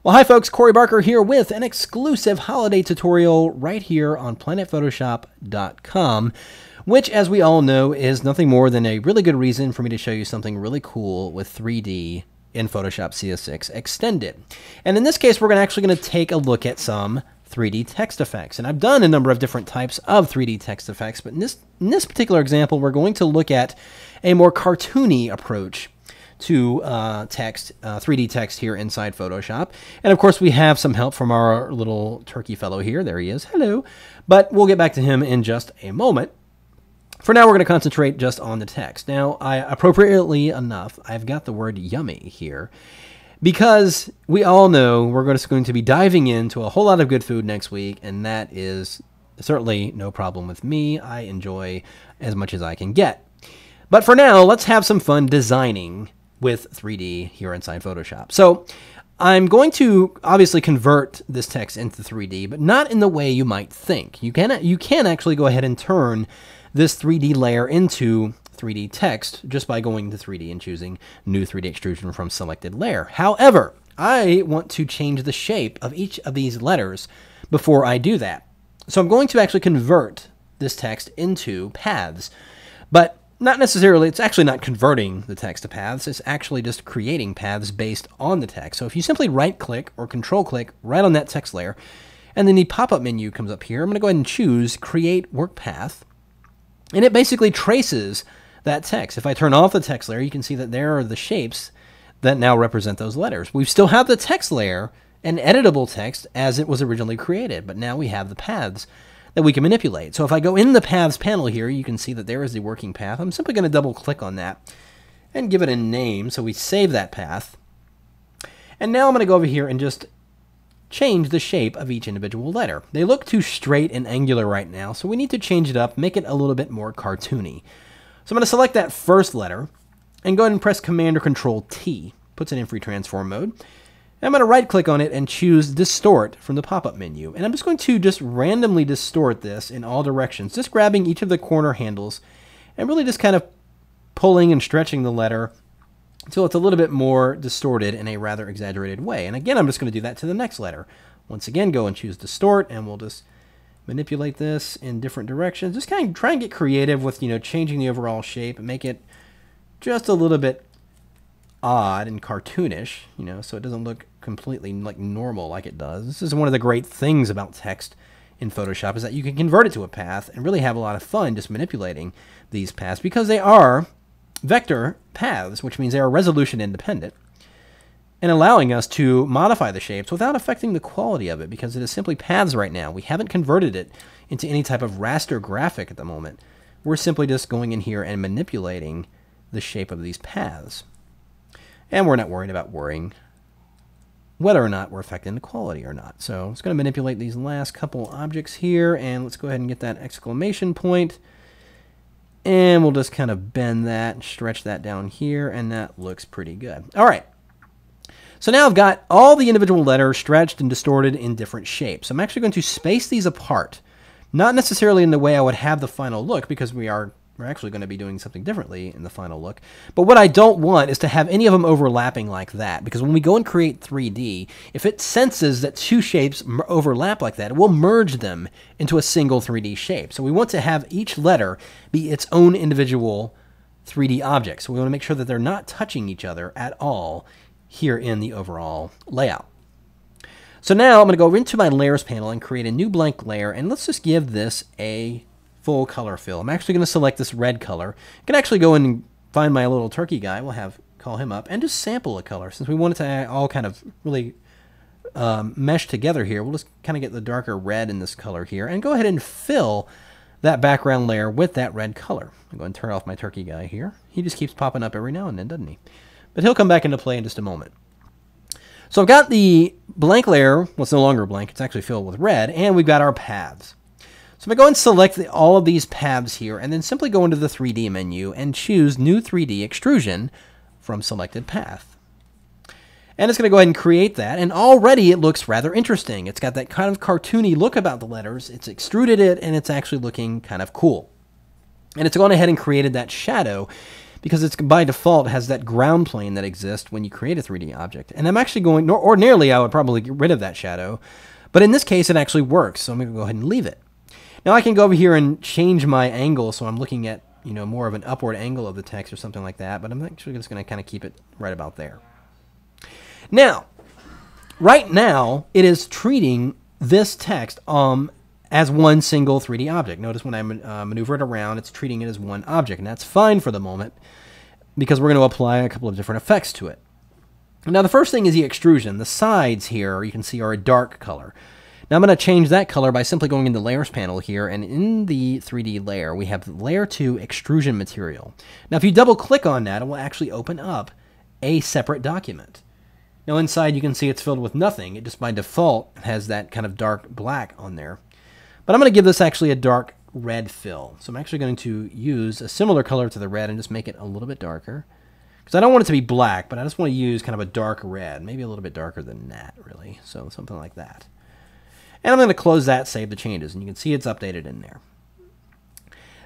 Well, hi folks, Corey Barker here with an exclusive holiday tutorial right here on planetphotoshop.com, which, as we all know, is nothing more than a really good reason for me to show you something really cool with 3D in Photoshop CS6 Extended. And in this case, we're actually going to take a look at some 3D text effects. And I've done a number of different types of 3D text effects, but in this particular example, we're going to look at a more cartoony approach to 3D text here inside Photoshop. And of course, we have some help from our little turkey fellow here. There he is. Hello. But we'll get back to him in just a moment. For now, we're going to concentrate just on the text. Now, appropriately enough, I've got the word yummy here because we all know we're going to be diving into a whole lot of good food next week, and that is certainly no problem with me. I enjoy as much as I can get. But for now, let's have some fun designing with 3D here inside Photoshop. So I'm going to obviously convert this text into 3D, but not in the way you might think. You can actually go ahead and turn this 3D layer into 3D text just by going to 3D and choosing new 3D extrusion from selected layer. However, I want to change the shape of each of these letters before I do that. So I'm going to actually convert this text into paths, but not necessarily, it's actually not converting the text to paths, it's actually just creating paths based on the text. So if you simply right-click or control-click right on that text layer, and then the pop-up menu comes up here, I'm going to go ahead and choose Create Work Path, and it basically traces that text. If I turn off the text layer, you can see that there are the shapes that now represent those letters. We still have the text layer and editable text as it was originally created, but now we have the paths that we can manipulate. So if I go in the Paths panel here, you can see that there is the working path. I'm simply going to double click on that and give it a name so we save that path. And now I'm going to go over here and just change the shape of each individual letter. They look too straight and angular right now, so we need to change it up, make it a little bit more cartoony. So I'm going to select that first letter and go ahead and press Command or Control T. Puts it in free transform mode. I'm going to right-click on it and choose Distort from the pop-up menu. And I'm just going to just randomly distort this in all directions, just grabbing each of the corner handles and really just kind of pulling and stretching the letter until it's a little bit more distorted in a rather exaggerated way. And again, I'm just going to do that to the next letter. Once again, go and choose Distort, and we'll just manipulate this in different directions. Just kind of try and get creative with, changing the overall shape and make it just a little bit odd and cartoonish, so it doesn't look completely like normal like it does. This is one of the great things about text in Photoshop, is that you can convert it to a path and really have a lot of fun just manipulating these paths because they are vector paths, which means they are resolution independent, and allowing us to modify the shapes without affecting the quality of it because it is simply paths right now. We haven't converted it into any type of raster graphic at the moment. We're simply just going in here and manipulating the shape of these paths. And we're not worried about whether or not we're affecting the quality or not. So I'm just going to manipulate these last couple objects here, and let's go ahead and get that exclamation point. And we'll just kind of bend that and stretch that down here, and that looks pretty good. All right. So now I've got all the individual letters stretched and distorted in different shapes. I'm actually going to space these apart, not necessarily in the way I would have the final look, because we're actually going to be doing something differently in the final look. But what I don't want is to have any of them overlapping like that, because when we go and create 3D, if it senses that two shapes overlap like that, it will merge them into a single 3D shape. So we want to have each letter be its own individual 3D object. So we want to make sure that they're not touching each other at all here in the overall layout. So now I'm going to go into my Layers panel and create a new blank layer, and let's just give this a full color fill. I'm actually going to select this red color. I can actually go and find my little turkey guy. We'll call him up and just sample a color. Since we want it to all kind of really mesh together here, we'll just kind of get the darker red in this color here and go ahead and fill that background layer with that red color. I'm going to turn off my turkey guy here. He just keeps popping up every now and then, doesn't he? But he'll come back into play in just a moment. So I've got the blank layer. Well, it's no longer blank. It's actually filled with red, and we've got our paths. So I'm going to go and select all of these paths here, and then simply go into the 3D menu and choose New 3D Extrusion from Selected Path. And it's going to go ahead and create that, and already it looks rather interesting. It's got that kind of cartoony look about the letters. It's extruded it, and it's actually looking kind of cool. And it's gone ahead and created that shadow because it's by default has that ground plane that exists when you create a 3D object. And I'm actually going, ordinarily I would probably get rid of that shadow, but in this case it actually works, so I'm going to go ahead and leave it. Now I can go over here and change my angle so I'm looking at, you know, more of an upward angle of the text or something like that, but I'm actually just going to kind of keep it right about there. Now, right now, it is treating this text as one single 3D object. Notice when I maneuver it around, it's treating it as one object, and that's fine for the moment because we're going to apply a couple of different effects to it. Now, the first thing is the extrusion. The sides here, you can see, are a dark color. Now, I'm going to change that color by simply going in the Layers panel here, and in the 3D layer, we have Layer 2 Extrusion Material. Now, if you double-click on that, it will actually open up a separate document. Now inside you can see it's filled with nothing. It just by default has that kind of dark black on there. But I'm going to give this actually a dark red fill. So I'm actually going to use a similar color to the red and just make it a little bit darker. Because I don't want it to be black, but I just want to use kind of a dark red. Maybe a little bit darker than that, really. So something like that. And I'm going to close that, save the changes. And you can see it's updated in there.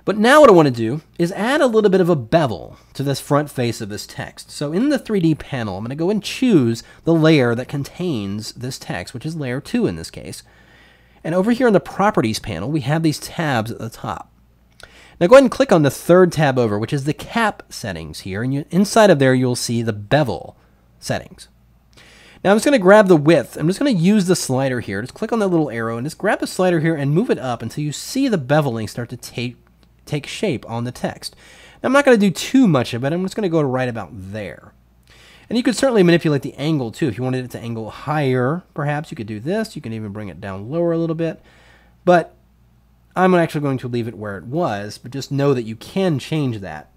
But now what I want to do is add a little bit of a bevel to this front face of this text. So in the 3D panel, I'm going to go and choose the layer that contains this text, which is layer 2 in this case. And over here in the Properties panel, we have these tabs at the top. Now go ahead and click on the third tab over, which is the cap settings here. And inside of there, you'll see the bevel settings. Now I'm just going to grab the width. I'm just going to use the slider here. Just click on that little arrow and just grab the slider here and move it up until you see the beveling start to take shape on the text. Now, I'm not going to do too much of it. I'm just going to go right about there. And you could certainly manipulate the angle too. If you wanted it to angle higher, perhaps you could do this. You can even bring it down lower a little bit. But I'm actually going to leave it where it was, but just know that you can change that.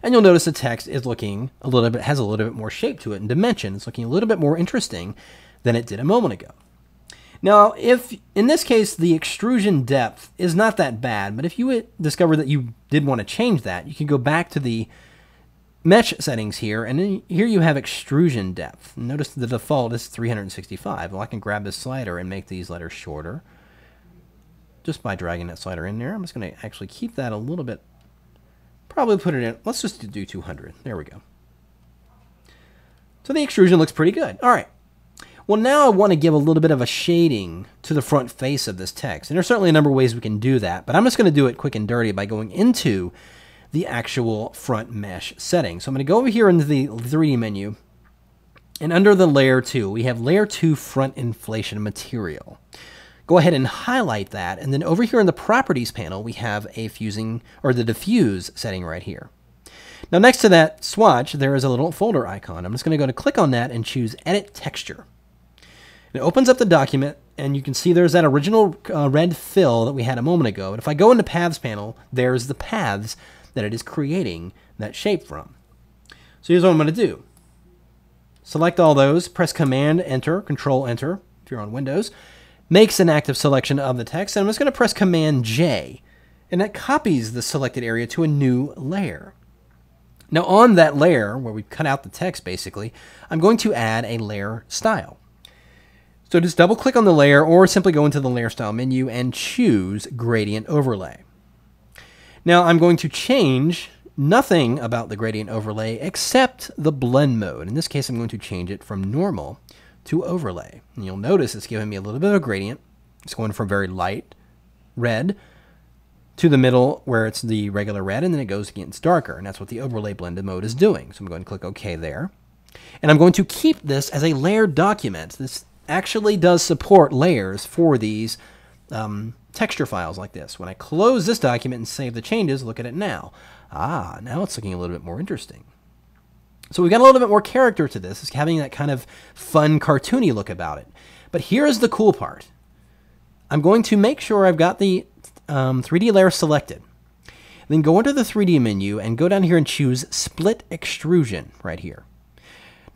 And you'll notice the text is looking a little bit, has a little bit more shape to it and dimension. It's looking a little bit more interesting than it did a moment ago. Now, if in this case the extrusion depth is not that bad, but if you discover that you did want to change that, you can go back to the mesh settings here, and then here you have extrusion depth. Notice the default is 365. Well, I can grab this slider and make these letters shorter just by dragging that slider in there. I'm just going to actually keep that a little bit, probably put it in, let's just do 200. There we go. So the extrusion looks pretty good. All right. Well, now I want to give a little bit of a shading to the front face of this text. And there's certainly a number of ways we can do that, but I'm just going to do it quick and dirty by going into the actual front mesh setting. So I'm going to go over here into the 3D menu, and under the Layer 2, we have Layer 2 Front Inflation Material. Go ahead and highlight that, and then over here in the Properties panel, we have a fusing, or the diffuse setting right here. Now next to that swatch, there is a little folder icon. I'm just going to go to click on that and choose Edit Texture. It opens up the document, and you can see there's that original red fill that we had a moment ago. And if I go into Paths panel, there's the paths that it is creating that shape from. So here's what I'm going to do. Select all those, press Command-Enter, Control-Enter, if you're on Windows. Makes an active selection of the text, and I'm just going to press Command-J. And that copies the selected area to a new layer. Now on that layer, where we've cut out the text basically, I'm going to add a layer style. So just double click on the layer or simply go into the layer style menu and choose gradient overlay. Now I'm going to change nothing about the gradient overlay except the blend mode. In this case, I'm going to change it from normal to overlay. And you'll notice it's giving me a little bit of a gradient. It's going from very light red to the middle where it's the regular red, and then it goes against darker. And that's what the overlay blended mode is doing. So I'm going to click OK there. And I'm going to keep this as a layered document. This actually does support layers for these texture files like this. When I close this document and save the changes, look at it now. Ah, now it's looking a little bit more interesting. So we've got a little bit more character to this. It's having that kind of fun, cartoony look about it. But here's the cool part. I'm going to make sure I've got the 3D layer selected. Then go into the 3D menu and go down here and choose Split Extrusion right here.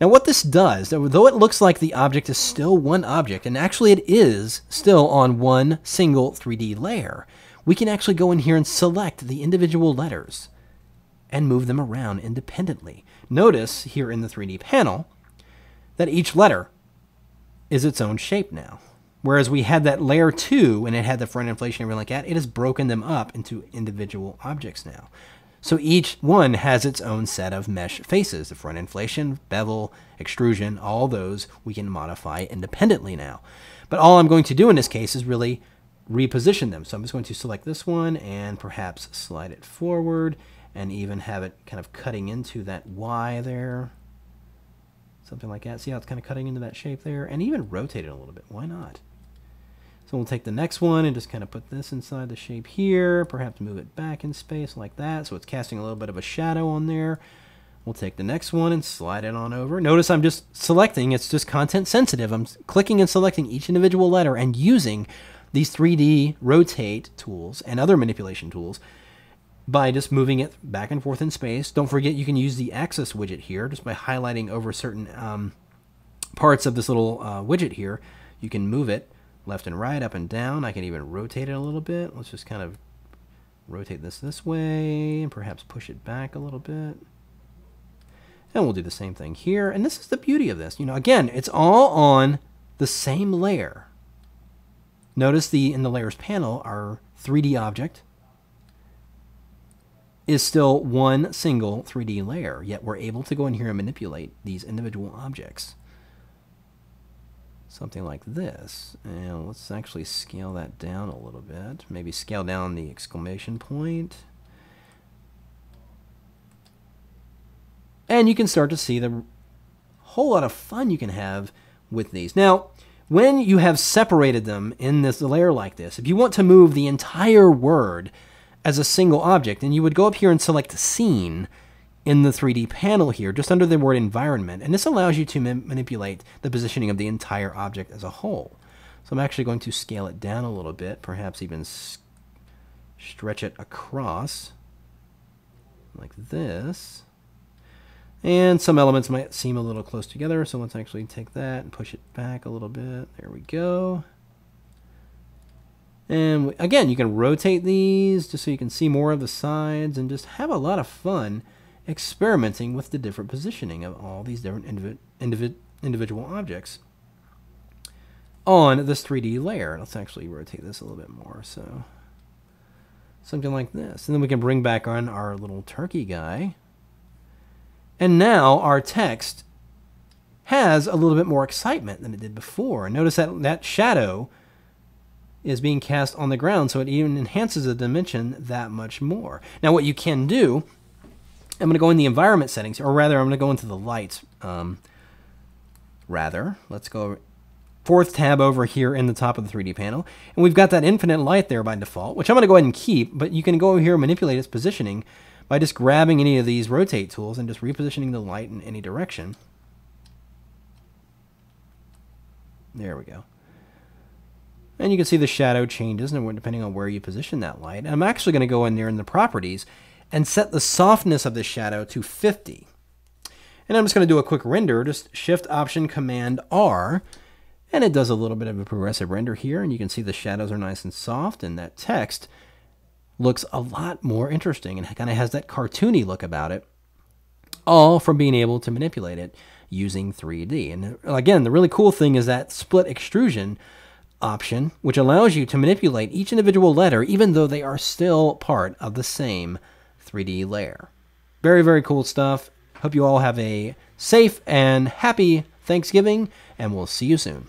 Now what this does, though it looks like the object is still one object, and actually it is still on one single 3D layer, we can actually go in here and select the individual letters and move them around independently. Notice here in the 3D panel that each letter is its own shape now. Whereas we had that layer 2 and it had the front inflation and everything like that, it has broken them up into individual objects now. So each one has its own set of mesh faces. The front inflation, bevel, extrusion, all those we can modify independently now. But all I'm going to do in this case is really reposition them. So I'm just going to select this one and perhaps slide it forward and even have it kind of cutting into that Y there. Something like that. See how it's kind of cutting into that shape there? And even rotate it a little bit. Why not? So we'll take the next one and just kind of put this inside the shape here. Perhaps move it back in space like that. So it's casting a little bit of a shadow on there. We'll take the next one and slide it on over. Notice I'm just selecting. It's just content sensitive. I'm clicking and selecting each individual letter and using these 3D rotate tools and other manipulation tools by just moving it back and forth in space. Don't forget you can use the axis widget here just by highlighting over certain parts of this little widget here. You can move it left and right, up and down. I can even rotate it a little bit. Let's just kind of rotate this way and perhaps push it back a little bit. And we'll do the same thing here. And this is the beauty of this. You know, again, it's all on the same layer. Notice in the layers panel, our 3D object is still one single 3D layer, yet we're able to go in here and manipulate these individual objects. Something like this. And let's actually scale that down a little bit. Maybe scale down the exclamation point. And you can start to see the whole lot of fun you can have with these. Now, when you have separated them in this layer like this, if you want to move the entire word as a single object, then you would go up here and select Scene in the 3D panel here, just under the word environment. And this allows you to manipulate the positioning of the entire object as a whole. So I'm actually going to scale it down a little bit, perhaps even stretch it across like this. And some elements might seem a little close together, so let's actually take that and push it back a little bit. There we go. And again, you can rotate these just so you can see more of the sides and just have a lot of fun experimenting with the different positioning of all these different individual objects on this 3D layer. Let's actually rotate this a little bit more. So something like this. And then we can bring back on our little turkey guy. And now our text has a little bit more excitement than it did before. And notice that that shadow is being cast on the ground, so it even enhances the dimension that much more. Now what you can do, I'm going to go in the environment settings, or rather I'm going to go into the lights. Let's go fourth tab over here in the top of the 3D panel. And we've got that infinite light there by default, which I'm going to go ahead and keep, but you can go over here and manipulate its positioning by just grabbing any of these rotate tools and just repositioning the light in any direction. There we go. And you can see the shadow changes depending on where you position that light. And I'm actually going to go in there in the properties and set the softness of the shadow to 50. And I'm just going to do a quick render, just Shift Option Command R, and it does a little bit of a progressive render here, and you can see the shadows are nice and soft, and that text looks a lot more interesting and kind of has that cartoony look about it, all from being able to manipulate it using 3D. And again, the really cool thing is that split extrusion option, which allows you to manipulate each individual letter even though they are still part of the same 3D layer. Very, very cool stuff. Hope you all have a safe and happy Thanksgiving, and we'll see you soon.